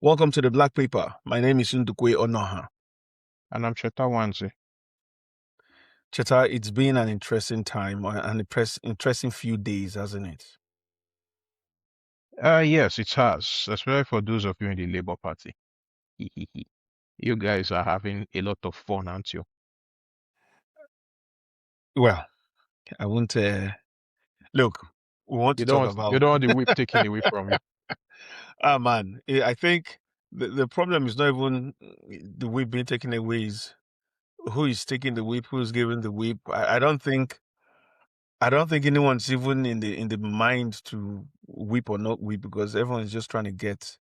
Welcome to the Black Paper. My name is Ndukwe Onoha. And I'm Cheta Wanzi. Cheta, it's been an interesting time, an interesting few days, hasn't it? Yes, it has, especially for those of you in the Labour Party. You guys are having a lot of fun, aren't you? Well, I won't. Look, we want to talk You about. don't want the whip taken away from you. Man, I think the problem is not even the whip being taken away. Is who is taking the whip, who's giving the whip. I don't think. I don't think anyone's even in the mind to whip or not whip because everyone's just trying to get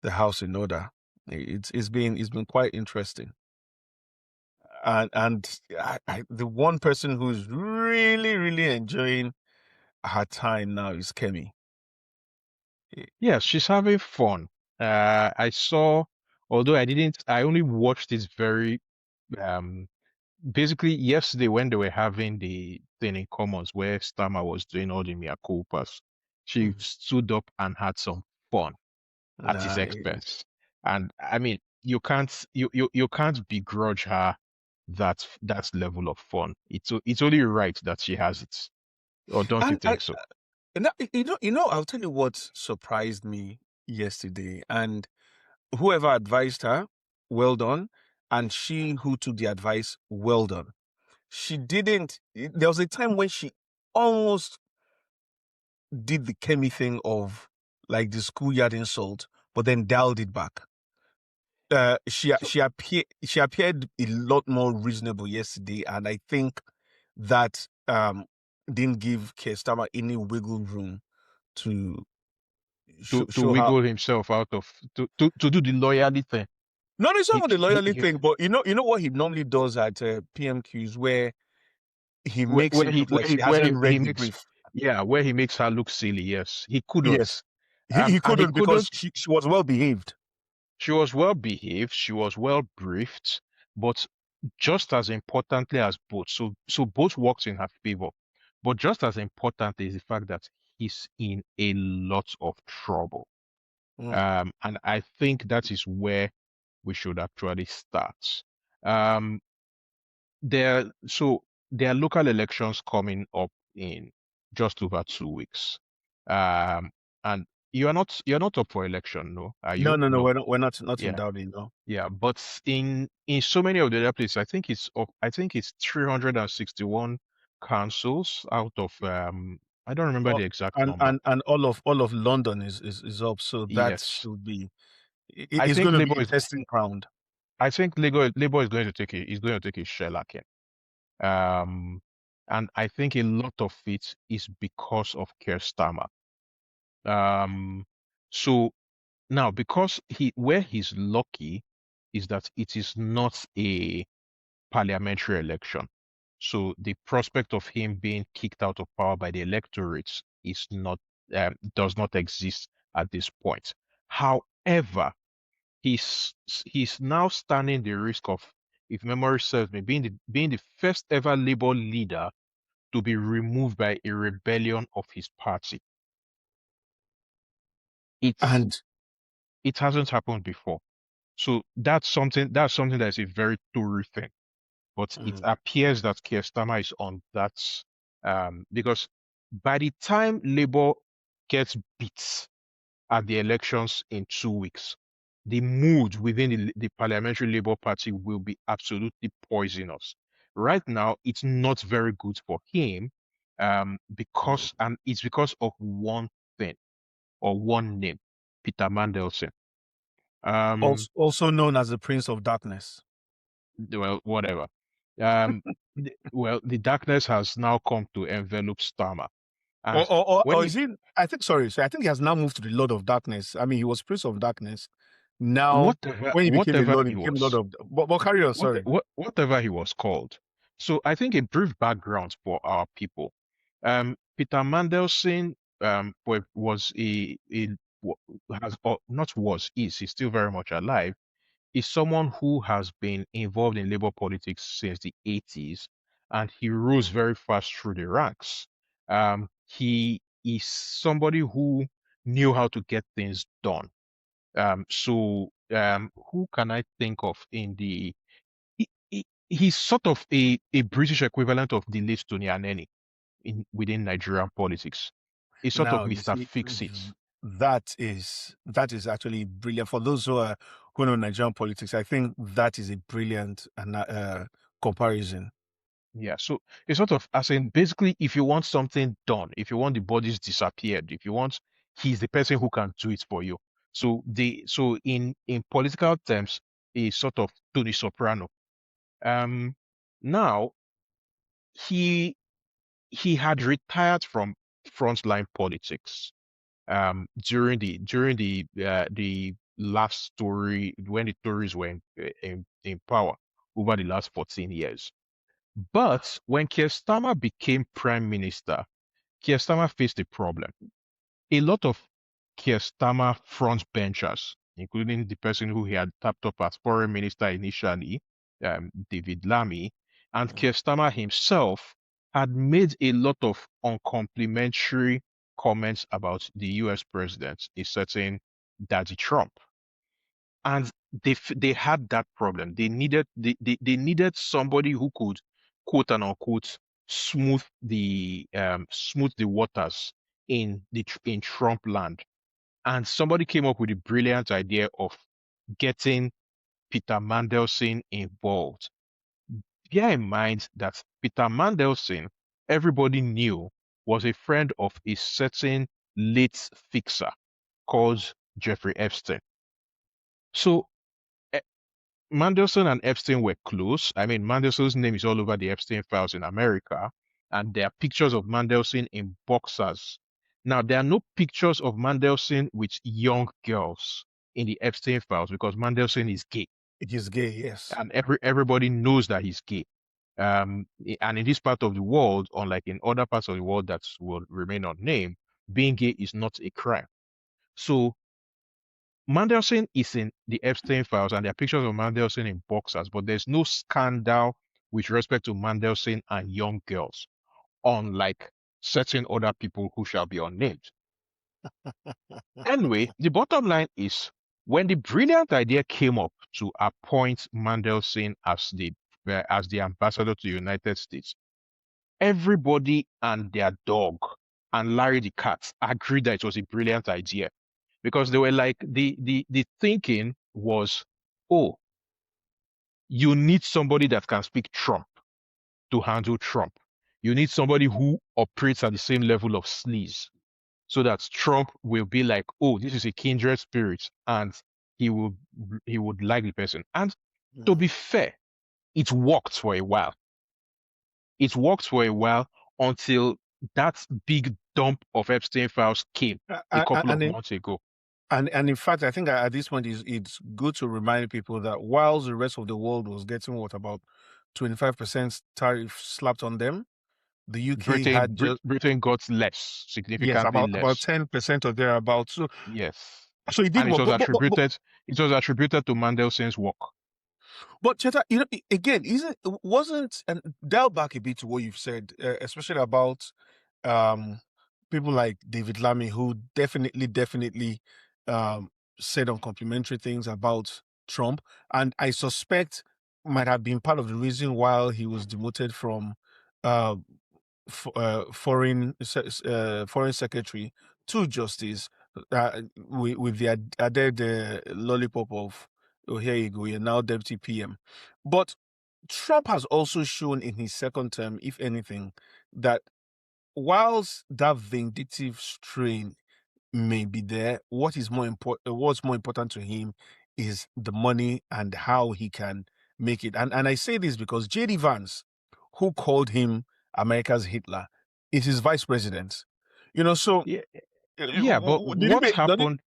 the house in order. It's been quite interesting. And the one person who's really enjoying her time now is Kemi. Yes, she's having fun. I saw, although I only watched this very, um, basically yesterday when they were having the thing in Commons where Stammer was doing all the mea culpas. She Mhm. stood up and had some fun at his Nah, expense. And I mean, you can't begrudge her that level of fun. It's only right that she has it. Or don't you and I, think so? I'll tell you what surprised me yesterday. And whoever advised her, well done. And she who took the advice, well done. She didn't. There was a time when she almost did the Kemi thing of like the schoolyard insult, but then dialed it back. So She appeared a lot more reasonable yesterday, and I think that didn't give Kirstama any wiggle room to to show how. wiggle himself out of to do the loyalty thing. No, it's not He, even the he, loyalty he thing, but you know what he normally does at PMQs, where he makes where it he look where like he she where hasn't he read the makes brief. yeah, where he makes her look silly. Yes, he couldn't. Yes, he And he couldn't because couldn't. she was well behaved. She was well behaved, she was well briefed, but just as importantly as both, so both worked in her favor. But just as important is the fact that he's in a lot of trouble. Mm. And I think that is where we should actually start. Um, there are local elections coming up in just over 2 weeks. Um, and you're not up for election, no? Are No, you? no, no, No. we're not in Yeah. Dowdy, no. Yeah, but in so many of the other places, I think it's 361 councils out of I don't remember Oh, the exact and number. and all of London is up, so that Yes. should be I it's going think to be Labour a is testing ground. Labour is going to take a shellacking. Um and I think a lot of it is because of Keir Starmer. Um so now because where he's lucky is that it is not a parliamentary election. So the prospect of him being kicked out of power by the electorate does not exist at this point. However, he's now standing the risk of, if memory serves me, being the first ever Labour leader to be removed by a rebellion of his party. It's And it hasn't happened before. So that's something that is a very Tory thing. But it mm, appears that Keir Starmer is on that because by the time Labour gets beat at the elections in 2 weeks, the mood within the Parliamentary Labour Party will be absolutely poisonous. Right now, it's not very good for him mm. and it's because of one thing or one name, Peter Mandelson. Um, Also known as the Prince of Darkness. well, whatever. Um, the darkness has now come to envelop Starmer. Or, And or, or, when or you, is he? I think, sorry, so I think he has now moved to the Lord of Darkness. I mean, he was Prince of Darkness. Now, when he became a whatever Lord, he he became Lord was, of. But carry on, sorry. whatever he was called. So I think a brief background for our people. Peter Mandelson, was has, or not was, is, he's still very much alive, is someone who has been involved in labor politics since the 80s, and he rose very fast through the ranks. He is somebody who knew how to get things done. Who can I think of in the he's sort of a British equivalent of the late Tony Aneni within Nigerian politics. He's sort of Now you Mr. see, Fix It. that is actually brilliant for those who know Nigerian politics. I think that is a brilliant comparison. Yeah, so it's sort of as in basically if you want something done, if you want the bodies disappeared, if you want, he's the person who can do it for you. So in political terms, he's sort of Tony Soprano. Um Now he he had retired from frontline politics during the last Tory when the Tories were in power over the last 14 years. But when Keir Starmer became prime minister, Keir Starmer faced a problem. A lot of Keir Starmer frontbenchers, including the person who he had tapped up as foreign minister initially, David Lammy, and Keir Starmer himself had made a lot of uncomplimentary comments about the US president, a certain Daddy Trump. And they had that problem. They needed somebody who could quote and unquote smooth the waters in Trump land. And somebody came up with the brilliant idea of getting Peter Mandelson involved. Bear in mind that Peter Mandelson, everybody knew, was a friend of a certain late fixer called Jeffrey Epstein. So eh, Mandelson and Epstein were close. I mean, Mandelson's name is all over the Epstein files in America, and there are pictures of Mandelson in boxers. Now, there are no pictures of Mandelson with young girls in the Epstein files because Mandelson is gay, It is gay, yes. and everybody knows that he's gay. And in this part of the world, unlike in other parts of the world that will remain unnamed, being gay is not a crime. So Mandelson is in the Epstein files, and there are pictures of Mandelson in boxers, but there's no scandal with respect to Mandelson and young girls, unlike certain other people who shall be unnamed. Anyway, the bottom line is when the brilliant idea came up to appoint Mandelson as the ambassador to the United States, everybody and their dog and Larry the cat agreed that it was a brilliant idea because they were like the thinking was, oh, you need somebody that can speak Trump to handle Trump. You need somebody who operates at the same level of sleaze so that Trump will be like, oh, this is a kindred spirit, and he will he would like the person. And to Mhm. be fair, it worked for a while. It worked for a while until that big dump of Epstein files came a couple And of months ago. in fact, I think at this point it's good to remind people that whilst the rest of the world was getting what about 25% tariff slapped on them, the UK had just Britain got less, yes significantly about less. 10% or thereabouts. Yes. So it did And work, it was attributed to Mandelson's work. but Cheta, again, isn't wasn't and dial back a bit to what you've said, especially about um, people like David Lammy, who definitely um, said uncomplimentary things about Trump, and I suspect might have been part of the reason why he was demoted from uh, foreign secretary to justice with the added lollipop of, oh, here you go, you're now deputy PM. But Trump has also shown in his second term, if anything, that whilst that vindictive strain may be there, what's more important to him is the money and how he can make it. And I say this because JD Vance, who called him America's Hitler, is his vice president. So Yeah, yeah, but did it what make happened?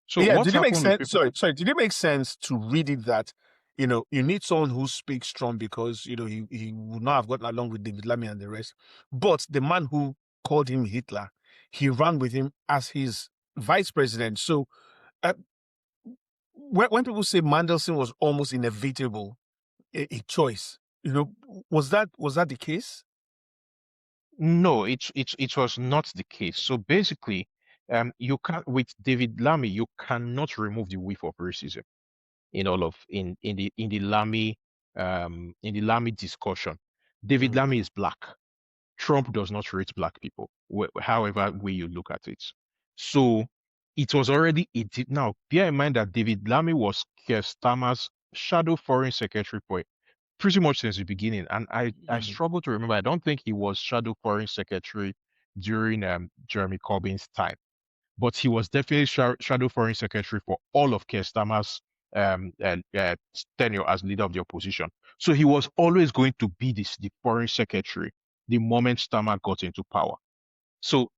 So yeah, what did it make happened with sense? people? Sorry, did it make sense to read it that you need someone who speaks strong because he would not have gotten along with David Lammy and the rest. But the man who called him Hitler, he ran with him as his vice president. So uh, when people say Mandelson was almost inevitable, a choice, was that the case? No, it was not the case. So basically, You can't with David Lammy, you cannot remove the whiff of racism in all of in the Lammy discussion. David Mm, Lammy is black. Trump does not rate black people, however way you look at it. So it was already now. Bear in mind that David Lammy was Keir Starmer's shadow foreign secretary for pretty much since the beginning, and I mm, struggle to remember. I don't think he was shadow foreign secretary during Jeremy Corbyn's time, but he was definitely shadow foreign secretary for all of Keir Starmer's tenure as leader of the opposition. So he was always going to be the foreign secretary the moment Starmer got into power. So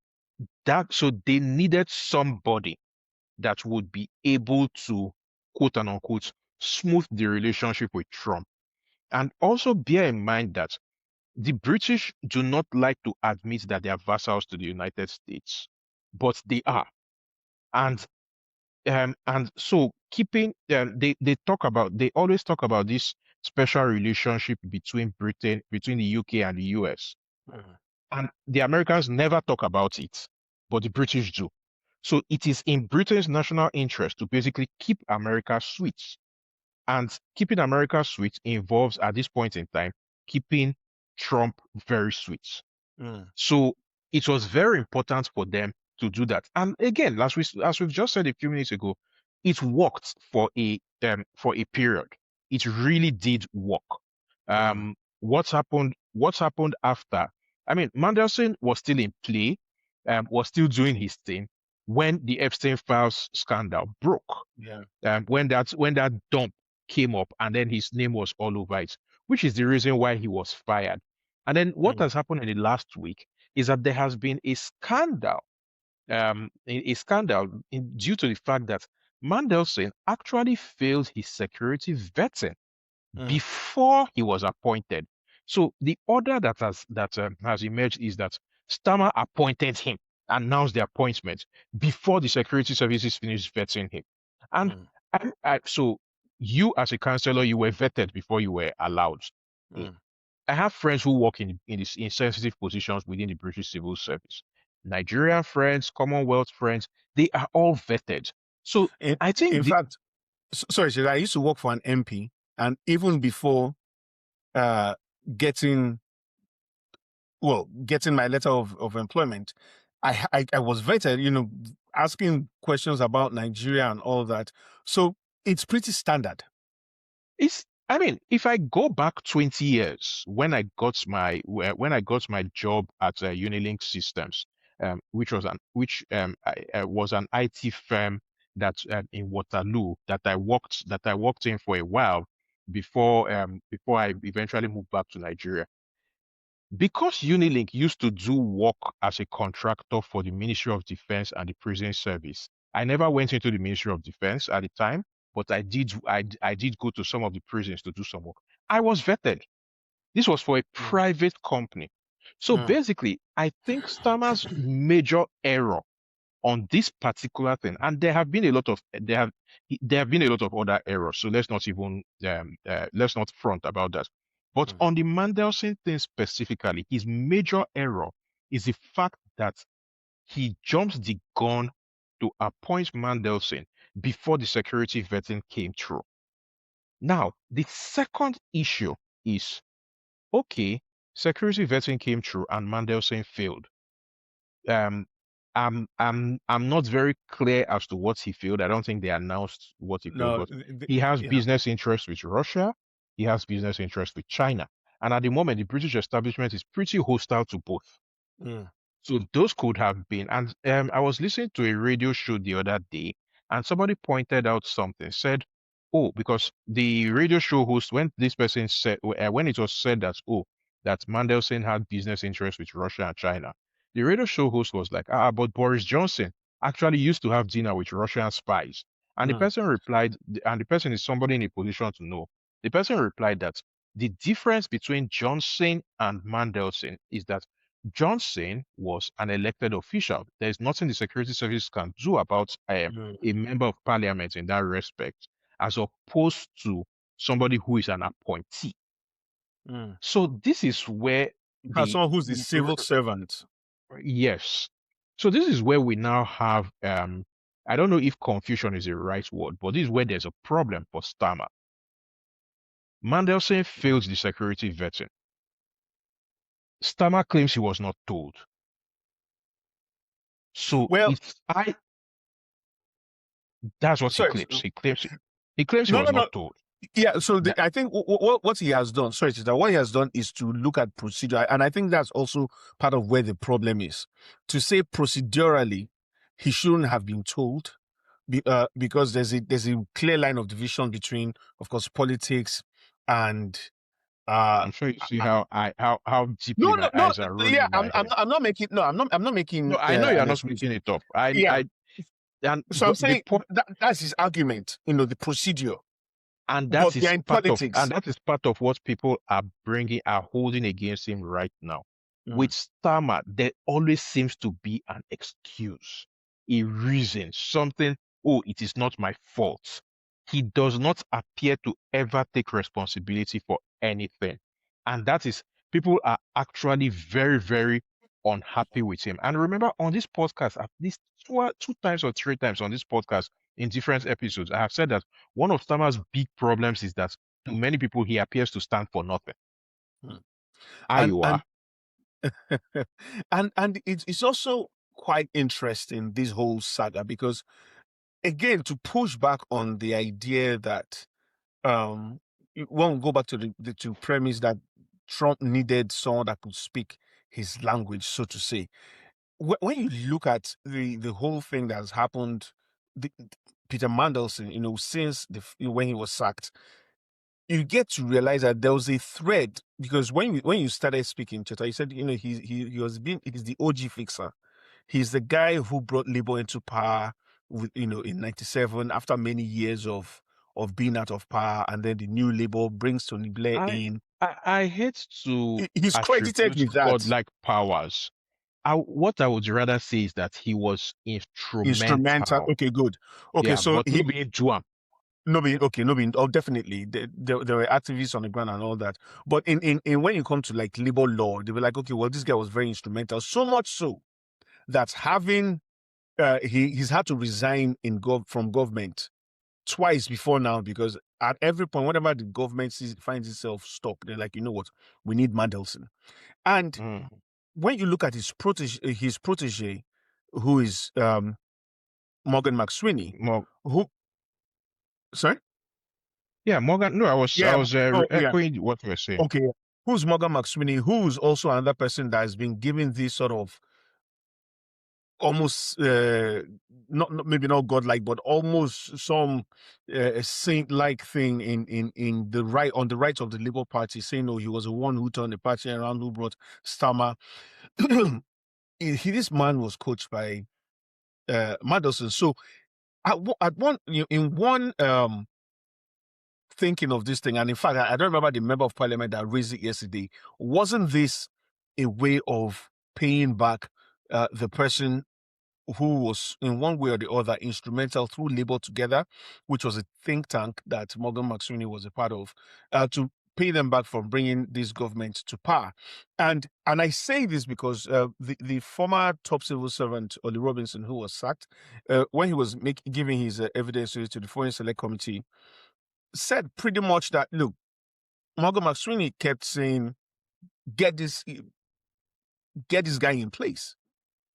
so they needed somebody that would be able to quote and unquote smooth the relationship with Trump. And also bear in mind that the British do not like to admit that they are vassals to the United States, but they are. mm, And so keeping they always talk about this special relationship between the UK and the US. mm, And the Americans never talk about it, but the British do. So it is in Britain's national interest to basically keep America sweet. And keeping America sweet involves, at this point in time, keeping Trump very sweet. mm, So it was very important for them to do that. And again, as we've just said a few minutes ago, it worked for a period. It really did work. mm, What's happened after? I mean, Mandelson was still in play, was still doing his thing when the Epstein files scandal broke. yeah. When that dump came up, and then his name was all over it, which is the reason why he was fired. And then what Mm, has happened in the last week is that there has been a scandal, due to the fact that Mandelson actually failed his security vetting mm, before he was appointed. So the order that has emerged is that Stammer appointed him, announced the appointment before the security services finished vetting him. And mm, so you, as a counselor, you were vetted before you were allowed. mm. I have friends who work in sensitive positions within the British civil service. Nigerian friends, Commonwealth friends, they are all vetted. So In, I think in fact, sorry, Shida, I used to work for an MP, and even before uh, getting getting my letter of employment, I was vetted, asking questions about Nigeria and all that. So it's pretty standard. I mean, if I go back 20 years when I got my job at Unilink Systems, which was an IT firm that in Waterloo that I worked in for a while before I eventually moved back to Nigeria. Because Unilink used to do work as a contractor for the Ministry of Defense and the Prison Service, I never went into the Ministry of Defense at the time, but I did go to some of the prisons to do some work. I was vetted. This was for a Mm, private company. So mm, basically, I think Stammer's major error on this particular thing, and there have been a lot of other errors. So let's not front about that. But mm, on the Mandelson thing specifically, his major error is the fact that he jumps the gun to appoint Mandelson before the security vetting came through. Now, the second issue is okay, security vetting came through and Mandelson failed. Um, I'm not very clear as to what he failed. I don't think they announced what he failed, no, but he has yeah. business interests with Russia. He has business interests with China. And at the moment, the British establishment is pretty hostile to both. Mm, So those could have been. And I was listening to a radio show the other day, and somebody pointed out something, said, "Oh, because the radio show host, when this person said, when it was said that, oh, that Mandelson had business interests with Russia and China, the radio show host was like, but Boris Johnson actually used to have dinner with Russian spies." And the mm, person replied, and the person is somebody in a position to know. The person replied that the difference between Johnson and Mandelson is that Johnson was an elected official. There is nothing the security service can do about mm, a member of parliament in that respect, as opposed to somebody who is an appointee. mm. So this is where As the someone who's the civil servant. yes. So this is where we now have I don't know if confusion is the right word, but this is where there's a problem for Starmer. Mandelson failed the security vetting. Starmer claims he was not told. So Well, it's I that's what he sorry. claims. He claims he No, no, was not no. told. Yeah, so That I think what he has done, sorry, Tita, what he has done is to look at procedure, and I think that's also part of where the problem is. To say procedurally, he shouldn't have been told, because there's a clear line of division between, of course, politics and uh. I'm sure you see how deeply No, my no, no. eyes are rolling Yeah, in my head. I'm not making. No, I'm not No, making I know you're an not excuse. making it up. I Yeah, I and so I'm the saying point. that's his argument. The procedure, And but they're in politics. that is part of what people are holding against him right now. Mm. With Starmer, there always seems to be an excuse, a reason, something, oh, it is not my fault. He does not appear to ever take responsibility for anything. And that is, people are actually very, very unhappy with him. And remember, on this podcast, at least two times or three times on this podcast in different episodes, I have said that one of Stammer's big problems is that to many people he appears to stand for nothing. Mm. and Iowa. and and it's also quite interesting, this whole saga, because again, to push back on the idea that you won't go back to the to premise that Trump needed someone that could speak his language, so to say. When you look at the whole thing that has happened, the, Peter Mandelson, since when he was sacked, you get to realize that there was a thread, because when you started speaking, Cheta, you said he's the OG fixer. He's the guy who brought Labour into power in '97, after many years of being out of power, and then the new Labour brings Tony Blair I in. I hate to He's credited attribute with that. godlike powers. What I would rather say is that he was Instrumental. instrumental. Okay, good. Okay, Yeah, so but no being Juam. nobody. Oh, definitely. There were activists on the ground and all that. But in when you come to like labor law, they were like, okay, well, this guy was very instrumental. So much so that having he's had to resign from government twice before now, because at every point, whenever the government finds itself stuck, they're like, you know what, we need Mandelson. And Mm. when you look at his protege, who is Morgan McSweeney, Mor who sorry, yeah, Morgan. No, I yeah, was oh yeah, echoing what you were saying. okay, who's Morgan McSweeney, who's also another person that has been given this sort of almost maybe not godlike, but almost some saint-like thing in the right on the right of the Labour Party, saying, "Oh, he was the one who turned the party around, who brought Stammer." This man was coached by Mandelson. So at one in one thinking of this thing, and in fact, I don't remember the member of parliament that raised it yesterday. Wasn't this a way of paying back the person who was in one way or the other instrumental through Labour Together, which was a think tank that Morgan McSweeney was a part of, to pay them back for bringing this government to power? And I say this because the former top civil servant Oli Robinson, who was sacked, when he was giving his evidence to the Foreign Select Committee, said pretty much that, look, Morgan McSweeney kept saying, get this guy in place.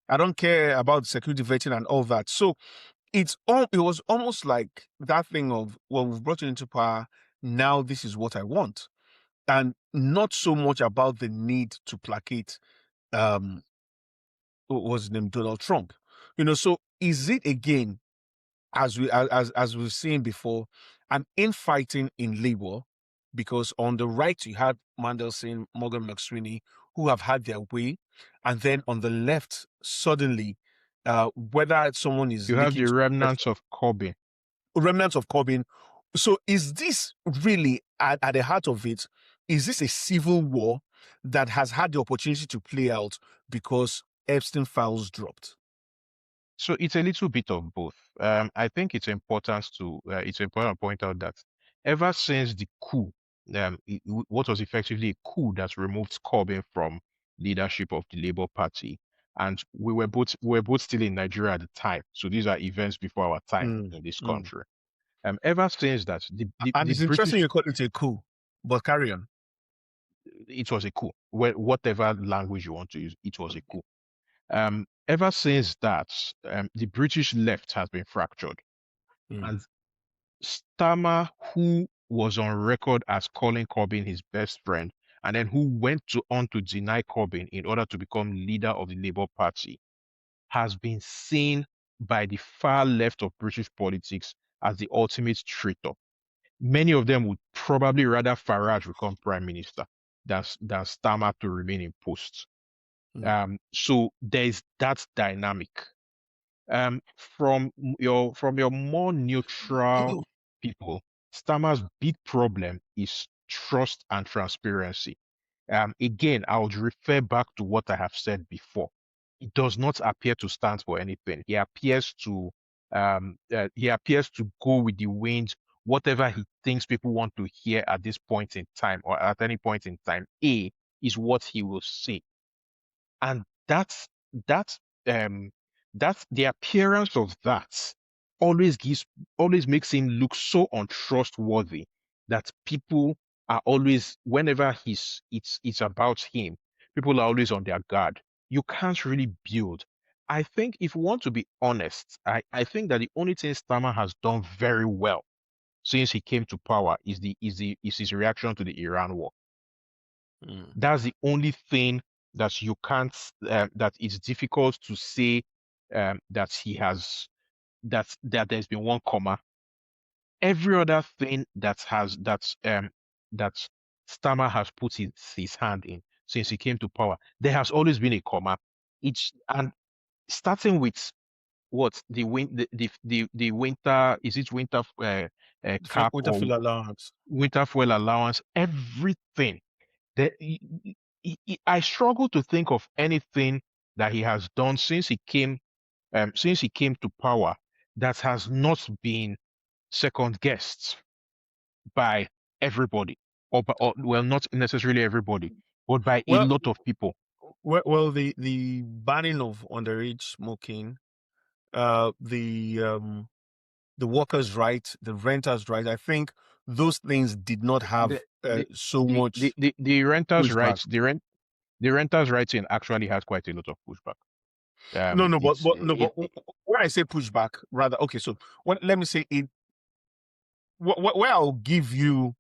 I don't care about security vetting and all that. So it was almost like that thing of, well, we've brought you into power, now this is what I want, and not so much about the need to placate what was his name, Donald Trump. So is it again, as we've seen before, an infighting in Labour? Because on the right you had Mandelson, Morgan McSweeney, who have had their way, and then on the left, suddenly, whether someone is You have leaking the to remnants of Corbyn. remnants of Corbyn. So is this really at the heart of it? Is this a civil war that has had the opportunity to play out because Epstein files dropped? So it's a little bit of both. I think it's important to point out that ever since the coup, what was effectively a coup that removed Corbyn from leadership of the Labour Party, and we were both still in Nigeria at the time. So these are events before our time Mm, in this mm. country. Ever since that, And the it's interesting British, you call it a coup, but carry on. it was a coup. Whatever language you want to use, it was a coup. Ever since that, the British left has been fractured. Mm, And Stammer, who was on record as calling Corbyn his best friend, and then who went on to deny Corbyn in order to become leader of the Labour Party, has been seen by the far left of British politics as the ultimate traitor. Many of them would probably rather Farage become prime minister than Stammer to remain in post. mm. So there's that dynamic. From your more neutral people, Stammer's big problem is trust and transparency. Again, I would refer back to what I have said before. He does not appear to stand for anything. He appears to go with the wind. Whatever he thinks people want to hear at this point in time or at any point in time, is what he will say. And that's um that's the appearance of that always gives always makes him look so untrustworthy that people are always, whenever it's about him, people are always on their guard. You can't really build. I think if we want to be honest, I think that the only thing Starmer has done very well since he came to power is his reaction to the Iran war. Mm. That's the only thing that you can't that it's difficult to say that he has that there's been one comma. Every other thing that Starmer has put his hand in since he came to power, there has always been a comma. It's and starting with what the winter, is it winter cap With the or full allowance. winter fuel allowance, everything. There, I struggle to think of anything that he has done since he came to power that has not been second guessed by everybody, or well, not necessarily everybody, but by a Well, lot of people. the banning of underage smoking, the workers' right, the renters' right. I think those things did not The have the so the much the renters' pushback. rights, the renters' rights in actually has quite a lot of pushback. No, no, It's but no, but it, when I say pushback, rather, okay. So let me say it. Where I'll give you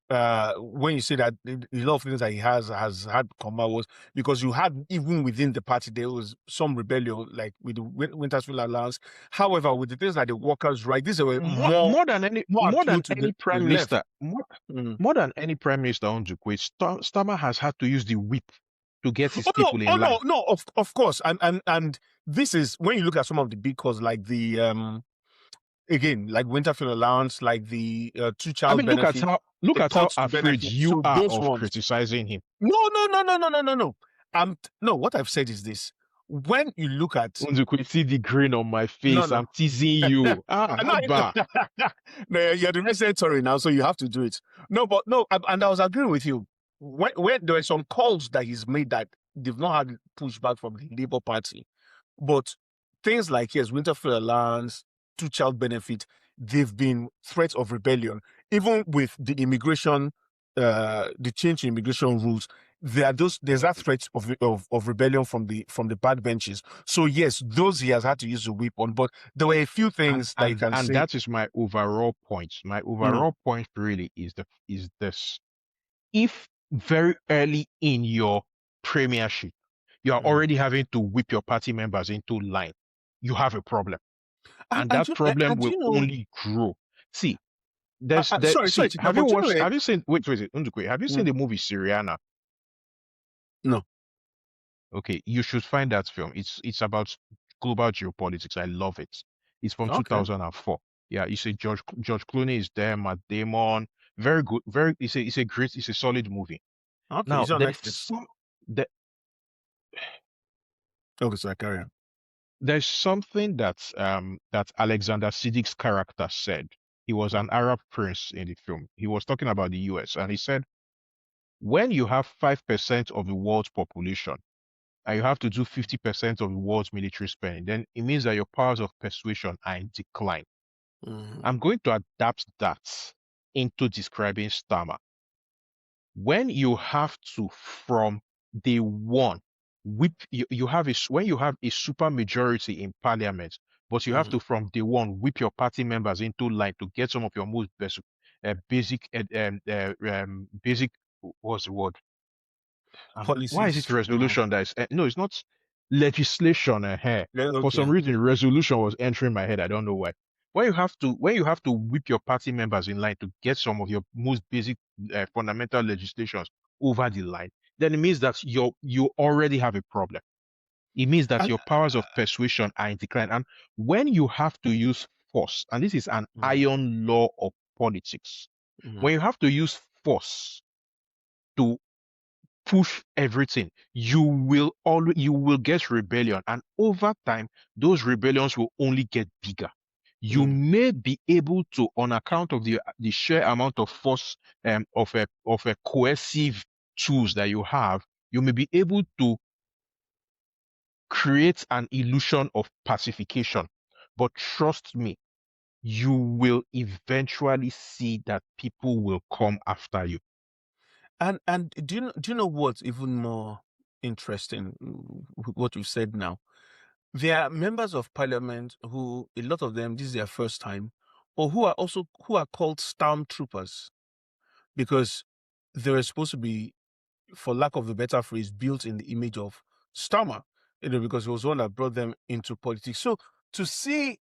when you say that a lot of things that he has had come out was because you had, even within the party, there was some rebellion, like with the Wintersville Alliance. However, with the things like the workers' right, these were more more more than any more more than appeal to any the prime left. minister Mm. more than any prime minister on the quit, Starmer has had to use the whip to get his Oh no, people oh in no, line. no, of course, and this is when you look at some of the big cause, like the again, like Winterfield allowance, like the two I child mean, look at benefit, how look the at how cuts to afraid benefit. you So are those of ones. criticizing him. No, no, no, no, no, no, no, no. No. What I've said is this: when you look at Unzukwe, see the grin on my no, face. no, I'm teasing you. Ah, no, haba. no, you're the resident Tory now, so you have to do it. No, but no, and I was agreeing with you. When there were some calls that he's made that they've not had pushback from the Labour Party, but things like yes, Winterfell allowance, two child benefit, they've been threats of rebellion. Even with the immigration, the change in immigration rules, there's that threat of rebellion from the backbenches. So yes, those he has had to use a whip on, but there were a few And things that you and can and say. that is my overall point. My Mm, overall point really is this. If very early in your premiership, you are mm. already having to whip your party members into line, you have a problem. And And that problem and will you know, only grow. See, there's there sorry, see, no, but you know, have you seen wait, Ndukwe, have you seen mm, the movie Syriana? no, Okay, you should find that film. It's about global geopolitics. I love it. It's from okay, 2004. Yeah, you see George Clooney is there, Matt Damon. Very good. Very it's a solid movie. okay, Now, it's on Netflix. there, Okay, so I carry on. there's something that Alexander Siddig's character said. He was an Mm, Arab prince in the film. He was talking about the US, and he said, when you have 5% of the world's population and you have to do 50% of the world's military spending, then it means that your powers of persuasion are in decline. Mm-hmm. I'm going to adapt that into describing Stammer. When you have to, from day one, you have when you have a super majority in parliament, but you have Mm-hmm. to from day one whip your party members into line to get some of your most basic, what's the word? Why is it Policies. resolution that is no, it's not legislation here. For some Okay. reason, resolution was entering my head. I don't know why. When you have to whip your party members in line to get some of your most basic fundamental legislations over the line, then it means that you already have a problem. It means that And, your powers of persuasion are in decline. And when you have to use force, and this is an mm, iron law of politics, mm, when you have to use force to push everything, you will get rebellion, and over time those rebellions will only get bigger. You mm. may be able to, on account of the sheer amount of force of a coercive tools that you have, you may be able to create an illusion of pacification. But trust me, you will eventually see that people will come after you. And do you know what's even more interesting? What you've said now. There are members of parliament who, a lot of them, this is their first time, or who are called stormtroopers because they were supposed to be, for lack of a better phrase, built in the image of Starmer, because he was one that brought them into politics. So to see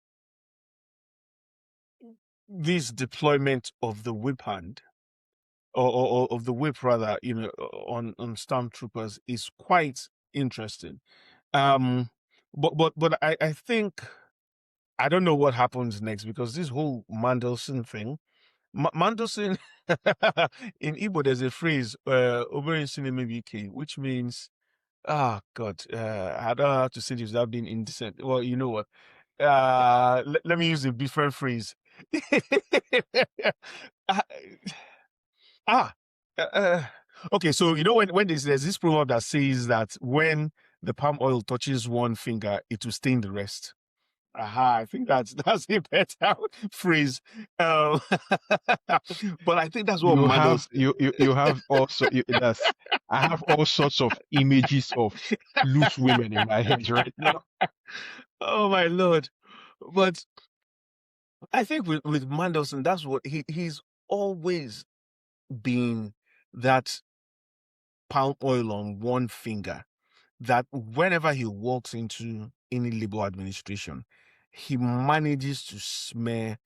this deployment of the whip hand, or of the whip rather, on stormtroopers is quite interesting. Um, but I think I don't know what happens next because this whole Mandelson thing, Mandelson in Igbo, there's a phrase, over in cinema UK, which means, God, I don't know how to say this without being indecent. Well, you know what? Let me use a different phrase. Ah, ah, uh, uh, okay, so when there's this proverb that says that when the palm oil touches one finger, it will stain the rest. Aha, I think that's a better phrase. Um, but I think that's what You Mandel have said. you have also that's I have all sorts of images of loose women in my head right now. Oh my lord! But I think with Mandelson, that's what he's always been, that palm oil on one finger. That whenever he walks into any Labour administration, he manages to smear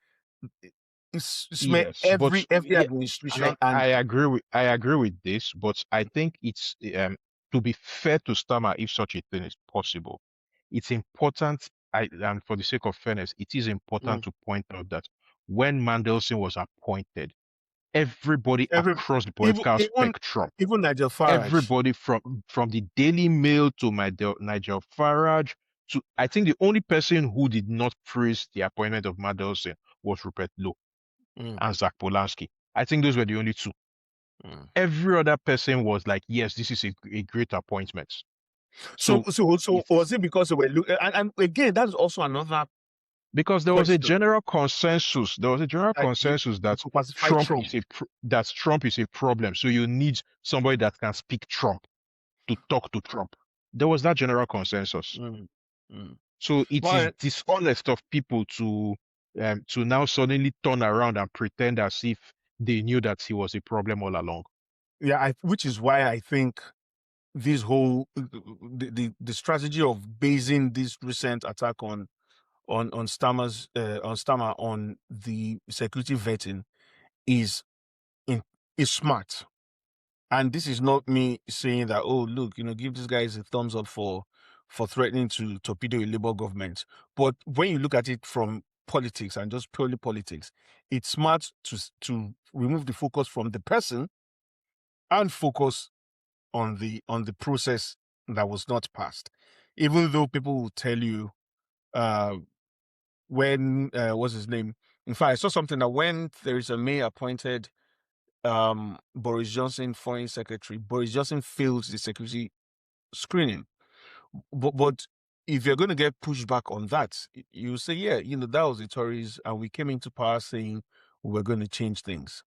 Yes, but every yeah, administration, I and agree with this, but I think it's to be fair to Stammer, if such a thing is possible, it's important. And for the sake of fairness, it is important mm, to point out that when Mandelson was appointed, everybody every across the even political even spectrum, even Nigel Farage. everybody from the Daily Mail to Nigel Farage to, I think the only person who did not praise the appointment of Mandelson was Rupert Lowe Mm, and Zach Polanski. I think those were the only two. mm. Every other person was like, yes, this is a great appointment. So So so was it's it because they were and again that's also another because there was a question, general consensus. There was a general like consensus that to pacify Trump. Trump is a problem. So you need somebody that can speak Trump to talk to Trump. There was that general consensus. Mm, mm. So it is Well, dishonest of people to now suddenly turn around and pretend as if they knew that he was a problem all along. yeah, which is why I think this whole the strategy of basing this recent attack on Stammer on the security vetting is in is smart. And this is not me saying that, oh, look, give these guys a thumbs up for threatening to torpedo a Labour government. But when you look at it from politics and just purely politics, it's smart to remove the focus from the person and focus on the process that was not passed. Even though people will tell you, uh, when what's his name? In fact, I saw something that when Theresa May appointed Boris Johnson foreign secretary, Boris Johnson failed the security screening. But if you're going to get pushback on that, you say, yeah, that was the Tories, and we came into power saying we were going to change things.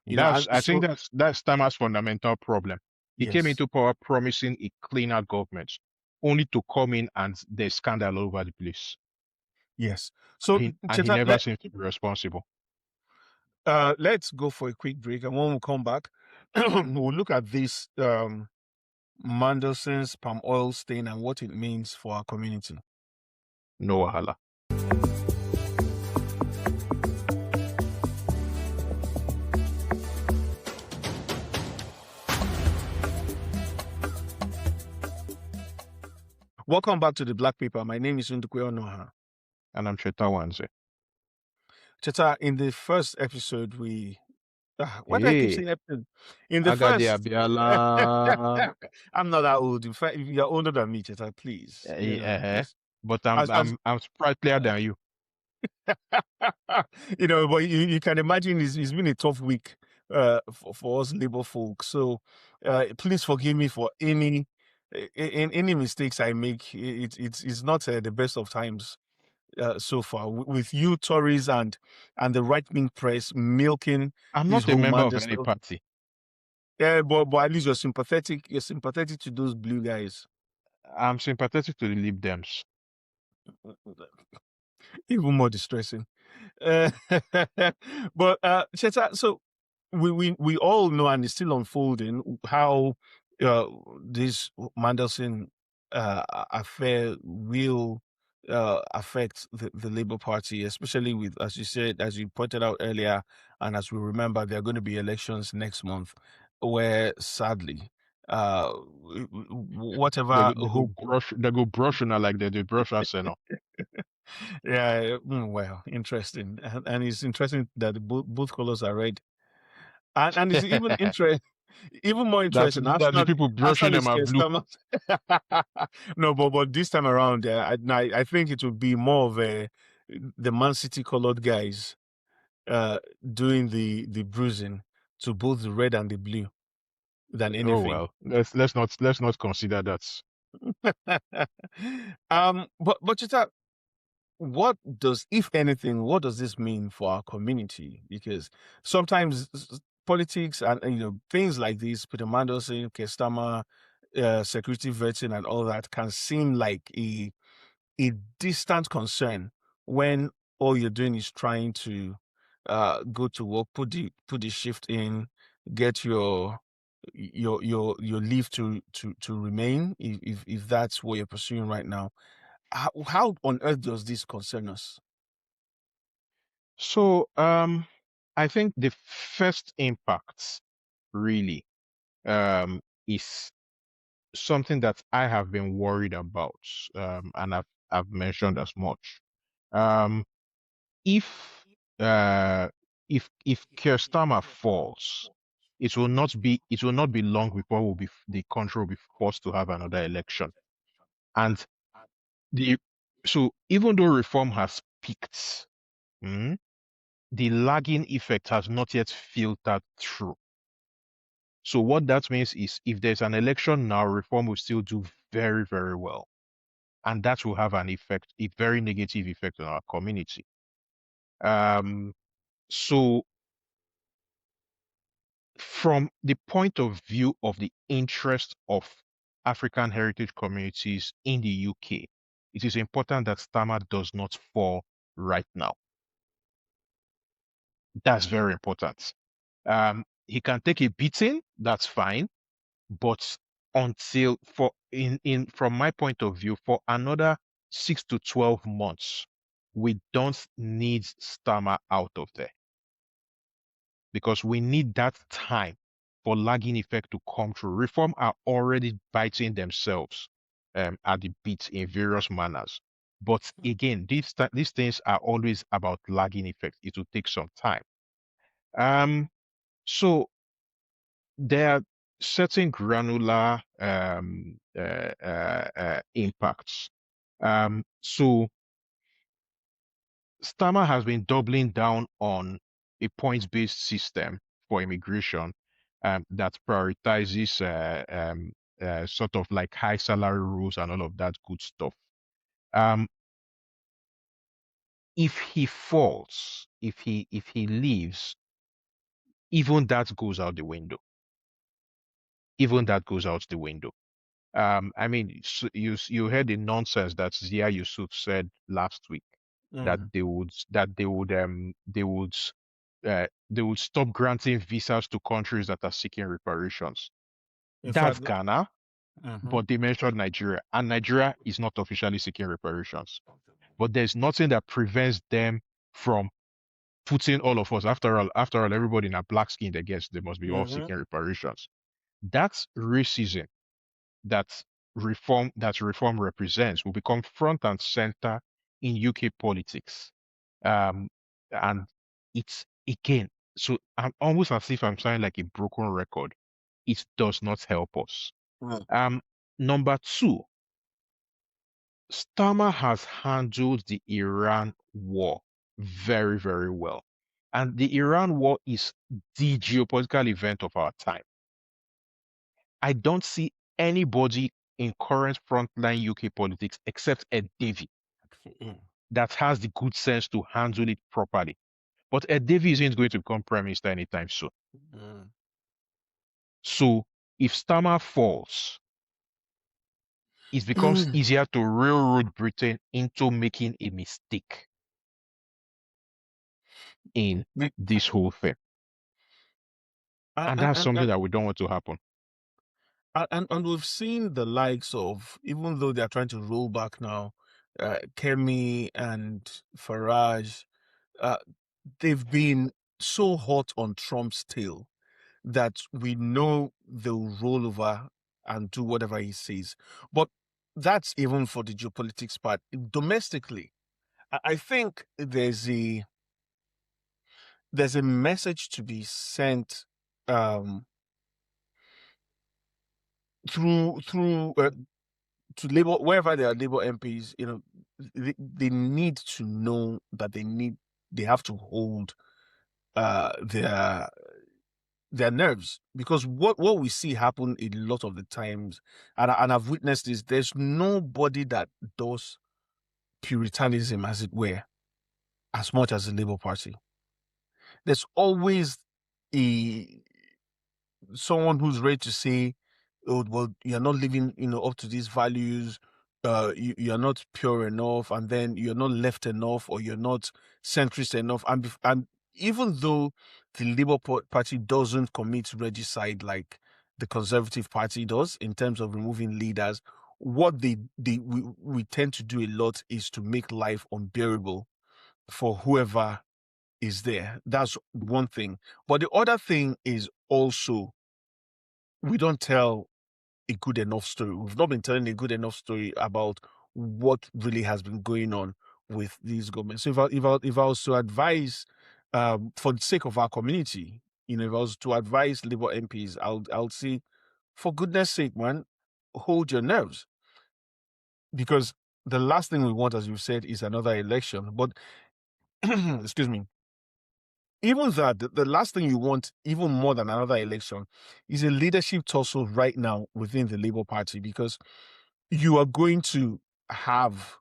And I think so that's Stammer's fundamental problem. He came yes, into power promising a cleaner government, only to come in and there's scandal all over the place. yes. So And he Cheta, never seems to be responsible. let's go for a quick break, and when we come back, we'll look at this Mandelson's palm oil stain and what it means for our community. No wahala. Welcome back to the Black Paper. My name is Ndukwe Onoha. And I'm Cheta Wanze. Cheta, in the first episode, why do I keep Hey, saying episode? In the Agade first, Abiala. I'm not that old. In fact, you're older than me, Cheta, please. Please. But As I'm sprightlier than you. but you can imagine it's been a tough week for us labor folk. So please forgive me for any mistakes I make. It's not the best of times so far with you Tories and the right wing press milking I'm this not a whole member of madness. any party. Yeah, but at least you're sympathetic. You're sympathetic to those blue guys. I'm sympathetic to the Lib Dems. Even more distressing. Uh, but Cheta, so we all know, and it's still unfolding, how this Mandelson affair will affect the Labour Party, especially with, as you said, as you pointed out earlier, and as we remember, there are going to be elections next month, where sadly, whatever hope. They go brush now like they do brush Arsenal. Yeah, well, interesting, and it's interesting that both colors are red, and it's even even more interesting. That the people brushing Arsenal them is are blue. Kirstama. No, but this time around, I think it would be more of the Man City colored guys doing the bruising to both the red and the blue than Oh anything. well, let's not consider that. But just that, what does, if anything, what does this mean for our community? Because sometimes politics and things like this, Peter Mandelson, Kirstama, security vetting, and all that can seem like a distant concern when all you're doing is trying to go to work, put the shift in, get your leave to remain, if that's what you're pursuing right now. How on earth does this concern us? So I think the first impact really is something that I have been worried about, and I've mentioned as much. Um, if uh, if Kirstama falls, it will not be long before the country will be forced to have another election. And the so even though reform has peaked, mm, the lagging effect has not yet filtered through. So what that means is if there's an election now, reform will still do very, very well. And that will have an effect, a very negative effect on our community. Um, so from the point of view of the interest of African heritage communities in the UK, it is important that Stammer does not fall right now. That's very important. He can take a beating, that's fine, but until for in from my point of view, for another 6 to 12 months, we don't need Stammer out of there because we need that time for lagging effect to come through. Reform are already biting themselves at the bit in various manners. But again, these things are always about lagging effect. It will take some time. So there are certain granular impacts. So Starmer has been doubling down on a points-based system for immigration that prioritizes sort of like high salary rules and all of that good stuff. Um, if he falls, if he leaves, even that goes out the window. Even that goes out the window. I mean, you heard the nonsense that Zia Yusuf said last week that Mm. they would stop granting visas to countries that are seeking reparations. In That's fact, Ghana, mhm. but they mentioned Nigeria, and Nigeria is not officially seeking reparations. But there's nothing that prevents them from putting all of us. After all, everybody in a black skin, I guess they must be all Mhm. seeking reparations. That's racism that reform represents will become front and center in UK politics. Um, and it's again, so I'm almost as if I'm sounding like a broken record. It does not help us. Mm. Um, Number two, Starmer has handled the Iran war very, very well. And the Iran war is the geopolitical event of our time. I don't see anybody in current frontline UK politics except Ed Davey Mm. that has the good sense to handle it properly. But Ed Davey isn't going to become prime minister anytime soon. Mm. So if Starmer falls, it becomes Mm. easier to railroad Britain into making a mistake in Be- this whole thing. And, And and, that's and, something that we don't want to happen. and we've seen the likes of, even though they're trying to roll back now, Kemi and Farage, uh, they've been so hot on Trump's tail that we know they'll roll over and do whatever he says. But that's even for the geopolitics part. Domestically, I think there's a message to be sent um, through to Labour, wherever there are Labour MPs. They need to know that they have to hold uh, their their nerves, because what we see happen a lot of the times, and I've witnessed this. There's nobody that does puritanism, as it were, as much as the Labour Party. There's always a someone who's ready to say, "Oh, well, you're not living, up to these values. You're not pure enough, and then you're not left enough, or you're not centrist enough." And even though the Labour Party doesn't commit regicide like the Conservative Party does in terms of removing leaders, what we tend to do a lot is to make life unbearable for whoever is there. That's one thing. But the other thing is also, we don't tell a good enough story. We've not been telling a good enough story about what really has been going on with these governments. So if I was to advise, for the sake of our community, if I was to advise Labour MPs, I'll say, for goodness sake, man, hold your nerves, because the last thing we want, as you've said, is another election. But excuse me, even that, the last thing you want, even more than another election, is a leadership tussle right now within the Labour Party, because you are going to have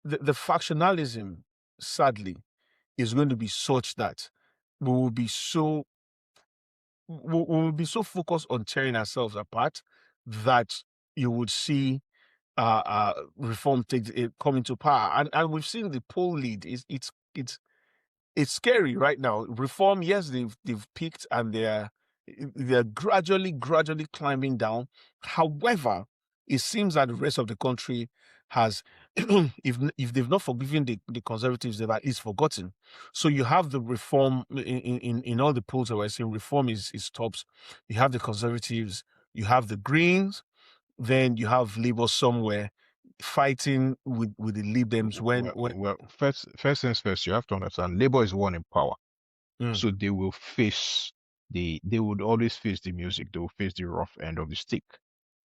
the factionalism, sadly, is going to be such that we will be so we will be so focused on tearing ourselves apart that you would see reform come into power. And we've seen the poll lead is it's scary right now. Reform, yes, they've peaked, and they're gradually climbing down. However, it seems that the rest of the country has, if they've not forgiven the conservatives, they've at least forgotten. So you have the reform in all the polls that we're seeing. Reform is tops. You have the conservatives, you have the Greens, then you have Labour somewhere fighting with the Lib Dems when Well, first things first, you have to understand Labour is one in power. Mm. So they would always face the music, they will face the rough end of the stick. Mm.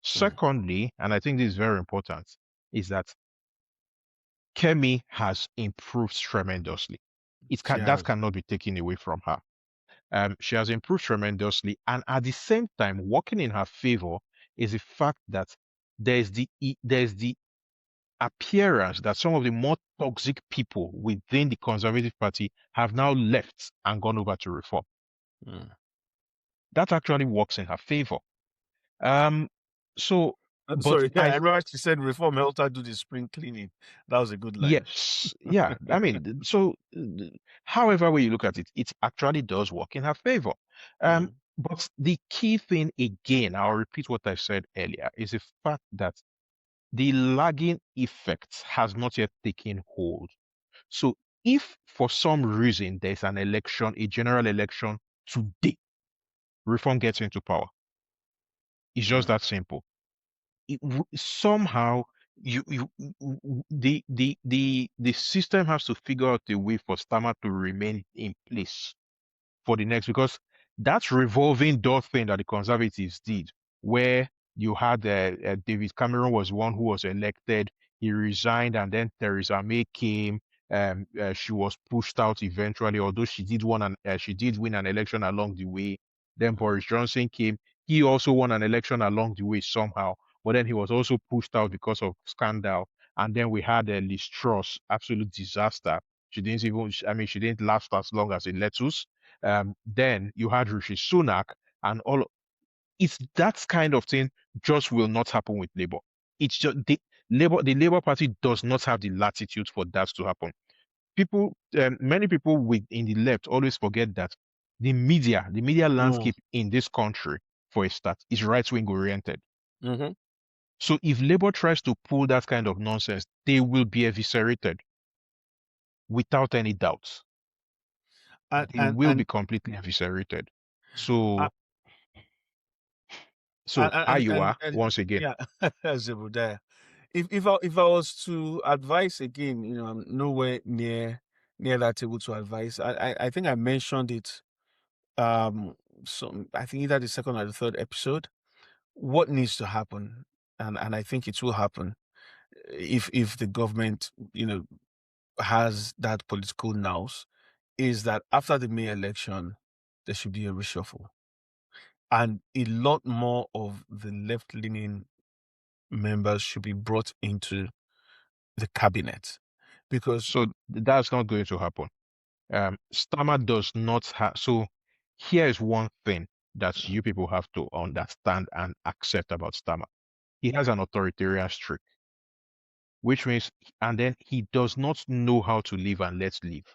Secondly, and I think this is very important, is that Kemi has improved tremendously. She That has. cannot be taken away from her. She has improved tremendously, and at the same time, working in her favor is the fact that there's the appearance that some of the more toxic people within the Conservative Party have now left and gone over to Reform. Mm. That actually works in her favor. Um, so, but Sorry, yeah, I remember she said Reform helped her do the spring cleaning. That was a good line. yes, yeah. I mean, so however way you look at it, it actually does work in her favor. Mm. But the key thing again, I'll repeat what I said earlier, is the fact that the lagging effect has not yet taken hold. So if for some reason there's an election, a general election today, Reform gets into power. It's just Mm. that simple. Somehow the system has to figure out a way for Stammer to remain in place for the next, because that revolving door thing that the Conservatives did, where you had David Cameron was one who was elected, he resigned, and then Theresa May came. She was pushed out eventually, although she did win an election along the way. Then Boris Johnson came. He also won an election along the way somehow, but then he was also pushed out because of scandal. And then we had Liz Truss, absolute disaster. I mean, she didn't last as long as a lettuce. Then you had Rishi Sunak, and all. It's that kind of thing just will not happen with Labour. It's just the Labour Party does not have the latitude for that to happen. Many people in the left always forget that the media Mm. landscape in this country, for a start, is right-wing oriented. Mm-hmm. So if Labour tries to pull that kind of nonsense, they will be eviscerated without any doubt. And They and will and be completely eviscerated. uh, So and So and, and, Iowa, and once again, yeah, Zebediah. If I was to advise again, I'm nowhere near that table to advise. I think I mentioned it. So I think either the second or the third episode. What needs to happen, and I think it will happen if the government has that political nous, is that after the May election there should be a reshuffle, and a lot more of the left-leaning members should be brought into the cabinet, because so that's not going to happen. Stammer does not have. So here is one thing that you people have to understand and accept about Stammer. He has an authoritarian streak, which means, and then he does not know how to live and let live.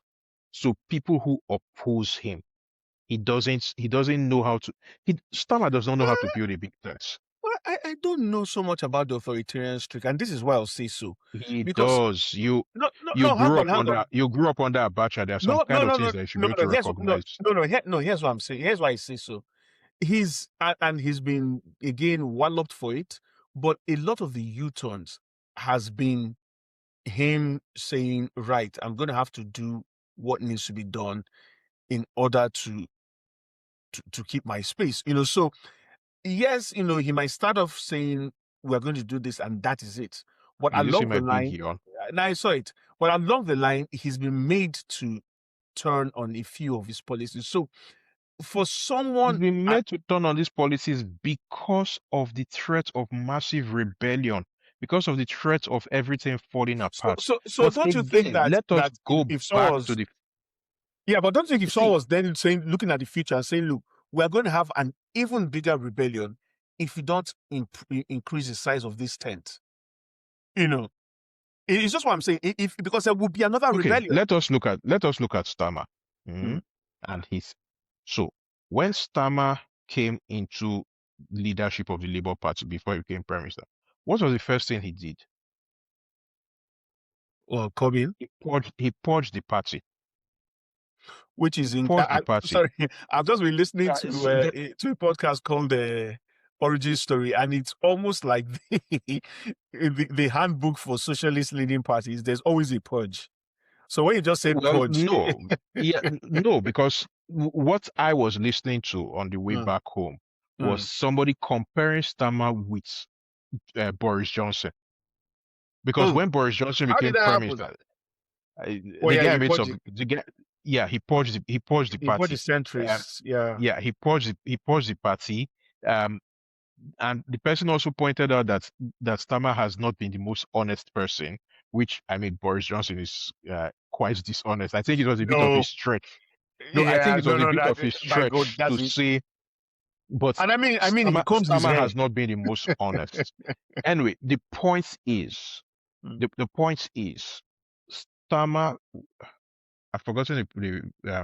So people who oppose him, he doesn't know how to. Stammer does not know how to build a big test. well, I don't know so much about the authoritarian streak, and this is why I'll say so. He Because does. You no, no, you no, hang grew on, up hang under on. you grew up under Abacha. There are some No, kind no, of no, things no, that you should be no, able no. to Here's no, recognize. no, no. No. Here's what I'm saying. Here's why I say so. And he's been again walloped for it, but a lot of the U-turns has been him saying, right, I'm going to have to do what needs to be done in order to keep my space. So yes, he might start off saying we're going to do this and that is it. But Did you see along the my big line, yawn? and I saw it. But along the line, he's been made to turn on a few of his policies. So for He's someone, been made to turn on these policies because of the threat of massive rebellion, because of the threat of everything falling so apart. so so But don't you think again, that let us that if, go if someone back to was the yeah, but don't you think if someone see. was then saying, looking at the future and saying, look, we're going to have an even bigger rebellion if we don't increase the size of this tent, you know? It's just what I'm saying. If because there will be another Okay, rebellion. let us look at Stammer. Mm. Mhm. And his so when Stammer came into leadership of the Labour Party before he became Prime Minister, what was the first thing he did? Well, Corbyn, He purged the party. which He is in. purged the party. Sorry, I've just been listening Yeah, to a podcast called the Origin Story, and it's almost like the handbook for socialist leading parties. There's always a purge. So when you just said well, purge, no, yeah, no, because what I was listening to on the way mm, back home was mm. somebody comparing Stammer with Boris Johnson. Because Mm. when Boris Johnson How did became that Prime happen? Minister, Oh the yeah, guy you made purge some it. the guy yeah he purged the You purge the party. um centrists. Yeah. yeah he purged the party. um And the person also pointed out that Stammer has not been the most honest person, which I mean Boris Johnson is quite dishonest. I think it was a bit of a No, stretch. No, I yeah, think it no, was a no, bit that of a by God, stretch to that's it. say, but And I mean, he combs his Stammer hair. has not been the most honest. Anyway, the point is, Mm. the point is, Stammer. I've forgotten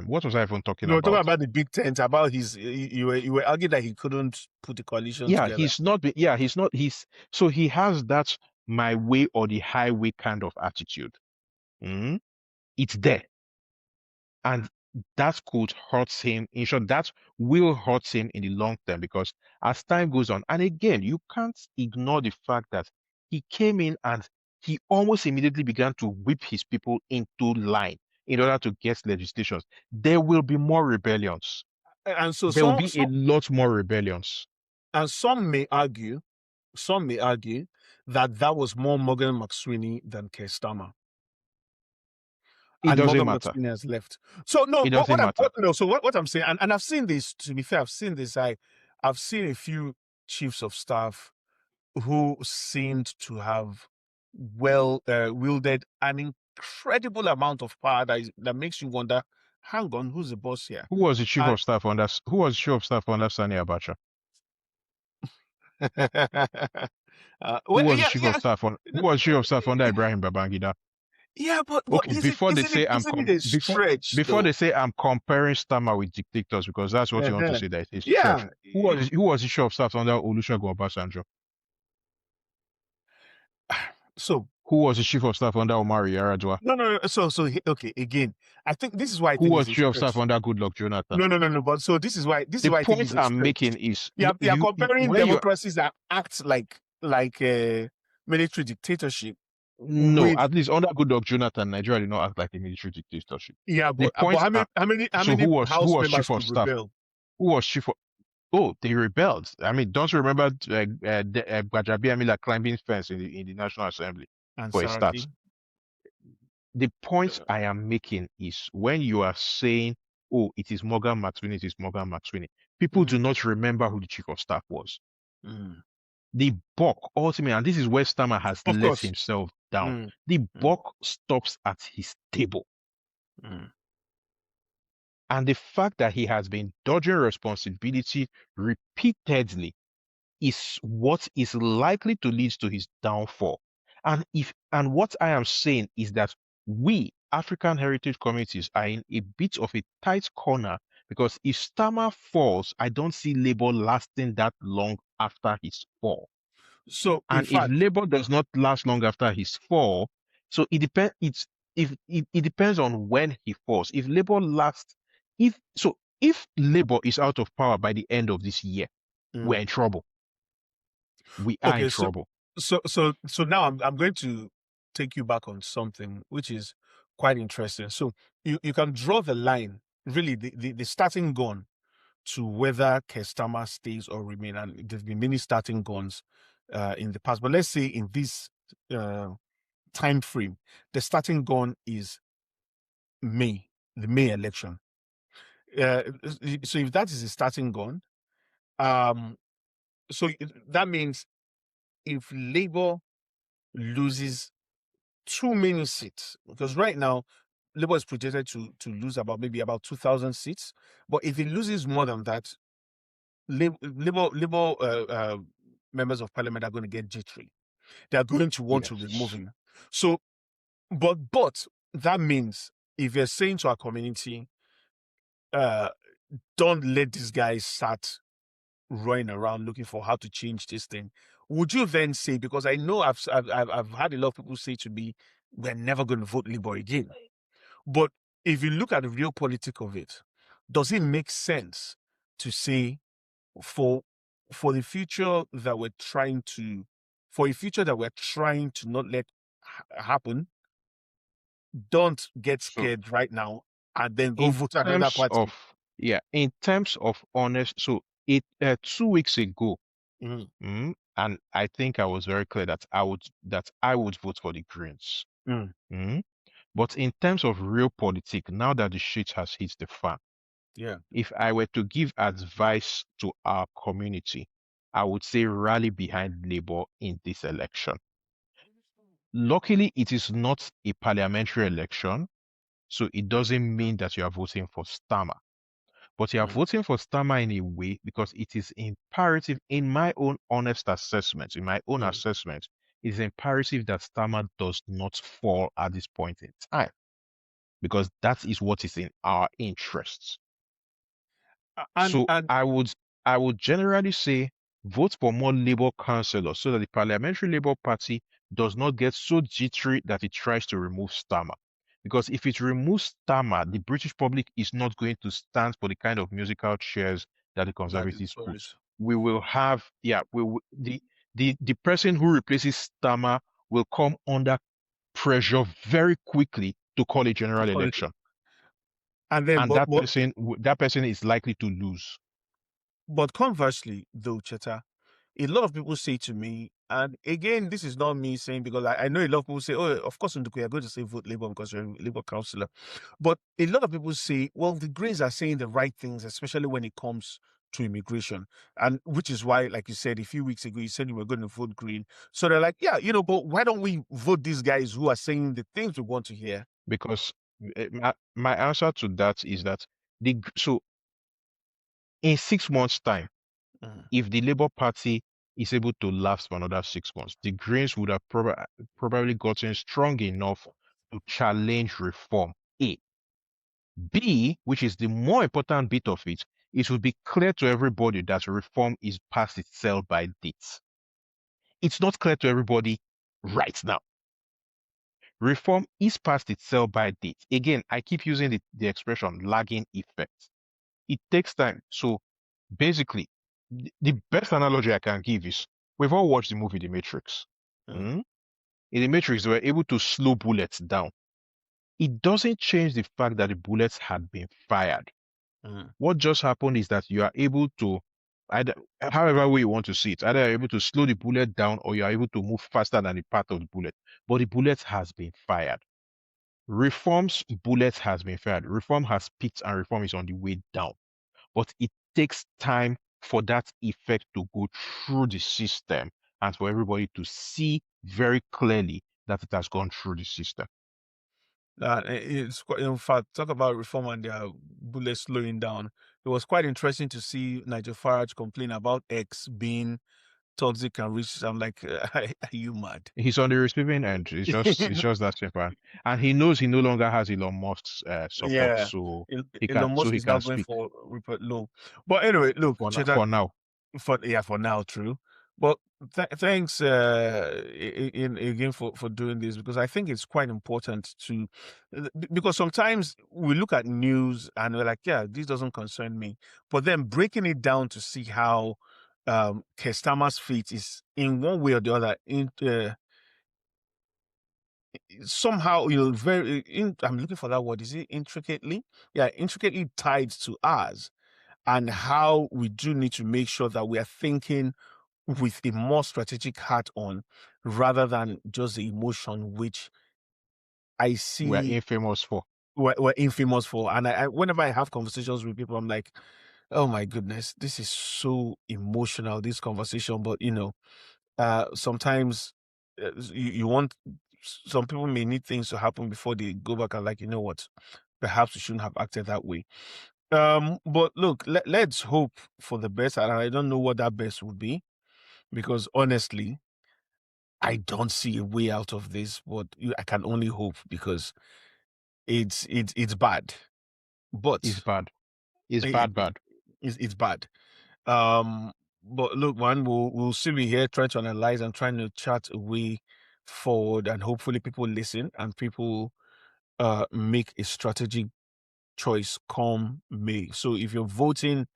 what was I even talking No, talking about? about the big tent, about his, you were arguing that he couldn't put the coalition Yeah, together. he's not. He's not. So he has that my way or the highway kind of attitude. Mm? It's there. And that could hurt him. In short, that will hurt him in the long term because as time goes on, and again, you can't ignore the fact that he came in and he almost immediately began to whip his people into line in order to get legislations. There will be more rebellions. And so There will be a lot more rebellions. some may argue, that was more Morgan McSweeney than Kirstama. It And doesn't Morgan matter. McSweeney has left. So no, It doesn't matter. what I'm saying, and I've seen this, to be fair, I've seen this. I've seen a few chiefs of staff who seemed to have wielded an incredible amount of power that makes you wonder, hang on, who's the boss here? Who was the chief And of staff under who was the chief of staff under Sani Abacha? well, yeah, yeah, Who was chief of staff under Ibrahim Babangida? yeah, but Okay, isn't isn't it isn't it a stretch before though? they say I'm comparing Starmer with dictators because that's what you want to Uh-huh. say that it's a stretch. Yeah. Who was the chief of staff under Olusegun Obasanjo? So Who was the chief of staff under Omar Yar'Adua? no. Okay. Again, I think this is why I Who think was it's a chief of staff stretch. under Goodluck Jonathan? No. But so this is The why I think point it's a I'm stretch. making is Yeah, they are comparing when you democracies that act like a military dictatorship no, with at least under Goodluck Jonathan, Nigeria did not act like a military dictatorship. yeah, The but point how so many who House was members chief of could staff? rebel? Who was chief of Oh, they rebelled. I mean, don't you remember Gbajabiamila climbing fence in the National Assembly And for a start? Saraki. The point Uh, I am making is when you are saying, oh, it is Morgan McSweeney, it is Morgan McSweeney, people do mm, not remember who the chief of staff was. mm. The buck, ultimately, and this is where Stammer has Of let course. himself down. Mm, The mm, buck stops at his table. mm. And the fact that he has been dodging responsibility repeatedly is what is likely to lead to his downfall. And what I am saying is that we African heritage communities are in a bit of a tight corner because if Stammer falls, I don't see Labour lasting that long after his fall. So in And if fact, Labour does not last long after his fall, so it depends. It depends on when he falls. If Labour lasts, if Labour is out of power by the end of this year, we're mm. in trouble. We are in Okay, trouble. so now I'm going to take you back on something which is quite interesting. So you can draw the line, really the starting gun to whether Kirstama stays or remain. And there's been many starting guns in the past. But let's say in this time frame, the starting gun is May, the May election. So if that is the starting gun, um, that means if Labour loses too many seats, because right now Labour is projected to lose about 2,000 seats, but if it loses more than that, Labour members of parliament are going to get jittery. They are going to want to remove Yes. him. So, but that means if you're saying to our community, uh, don't let these guys start running around looking for how to change this thing, would you then say, because I know I've had a lot of people say to me, we're never going to vote Labour again. But if you look at the real politics of it, does it make sense to say for for the future that we're trying to for a future that we're trying to not let happen, don't get So scared right now and then go in vote another terms party. of in terms of honest, so it 2 weeks ago, Mm, and I think I was very clear that I would vote for the Greens. mm, Mm. But in terms of real politics, now that the shit has hit the fan, yeah. if I were to give advice to our community, I would say rally behind Labour in this election. Luckily, it is not a parliamentary election, so it doesn't mean that you are voting for Starmer. But you are Mm. voting for Starmer in a way because it is imperative, in my own honest assessment, in my own Mm. assessment, it is imperative that Starmer does not fall at this point in time because that is what is in our interests. And So I would generally say vote for more Labour councillors so that the Parliamentary Labour Party does not get so jittery that it tries to remove Starmer. Because if it removes Starmer, the British public is not going to stand for the kind of musical chairs that the that is Conservatives put. Tories. We will have, yeah, the person who replaces Starmer will come under pressure very quickly to call a general election, And then, and that person is likely to lose. but conversely, though, Cheta, a lot of people say to me, and again, this is not me saying because I know a lot of people say, oh, of course, Nduku, you're going to say vote Labour because you're a Labour councillor. But a lot of people say, well, the Greens are saying the right things, especially when it comes to immigration. And which is why, like you said a few weeks ago, you said you were going to vote Green. So they're like, yeah, but why don't we vote these guys who are saying the things we want to hear? Because my answer to that is that so in 6 months' time, Mm. if the Labour Party is able to last for another 6 months, the Greens would have probably gotten strong enough to challenge reform. A. B, which is the more important bit of it, it will be clear to everybody that reform is past its sell-by date. It's not clear to everybody right now. Reform is past its sell-by date. Again, I keep using the expression lagging effect. It takes time. So basically, the best analogy I can give is we've all watched the movie The Matrix. Mm. Mm? In The Matrix, they were able to slow bullets down. It doesn't change the fact that the bullets had been fired. Mm. What just happened is that you are able to, either, however way you want to see it, either you're able to slow the bullet down or you are able to move faster than the path of the bullet. But the bullet has been fired. Reform's bullet has been fired. Reform has peaked and reform is on the way down. But it takes time for that effect to go through the system and for everybody to see very clearly that it has gone through the system. It's quite, in fact, talk about reform and their bullets slowing down. It was quite interesting to see Nigel Farage complain about X being toxic and rich. I'm like, are you mad? He's on the receiving end. It's just that simple. And he knows he no longer has Elon Musk's support, Yeah, so he can Elon so Musk he is now can going speak for Rupert Lowe. But anyway, look, Cheta, for now. for now, true. But thanks again for doing this because I think it's quite important to because sometimes we look at news and we're like, yeah, this doesn't concern me. But then breaking it down to see how Kirstama's fate is in one way or the other somehow very I'm looking for that word. Is it intricately? Yeah, intricately tied to us and how we do need to make sure that we are thinking with a more strategic hat on rather than just the emotion which I We're see infamous for. we're infamous for. And whenever I have conversations with people, I'm like, oh my goodness, this is so emotional, this conversation. But sometimes you want some people may need things to happen before they go back and like, you know what, perhaps we shouldn't have acted that way. But look, let's hope for the best, and I don't know what that best would be because honestly, I don't see a way out of this. But I can only hope because it's bad, It's but bad. It's it, bad, bad. it's bad. Um, but look, man, we'll still be here trying to analyze and trying to chart a way forward, and hopefully people listen and people make a strategic choice come May. So if you're voting,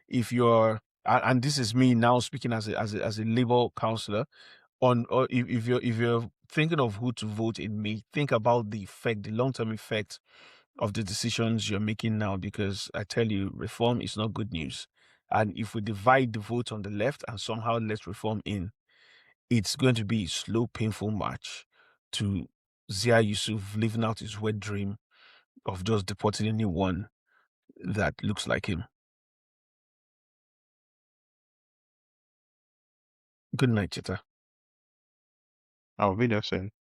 if you're and this is me now speaking as a Labour councillor on or if you're thinking of who to vote in May, think about the effect, the long-term effect of the decisions you're making now, because I tell you, reform is not good news. And if we divide the vote on the left and somehow let reform in, it's going to be a slow, painful march to Zia Yusuf living out his wet dream of just deporting anyone that looks like him. Good night, Chita. I'll be there soon.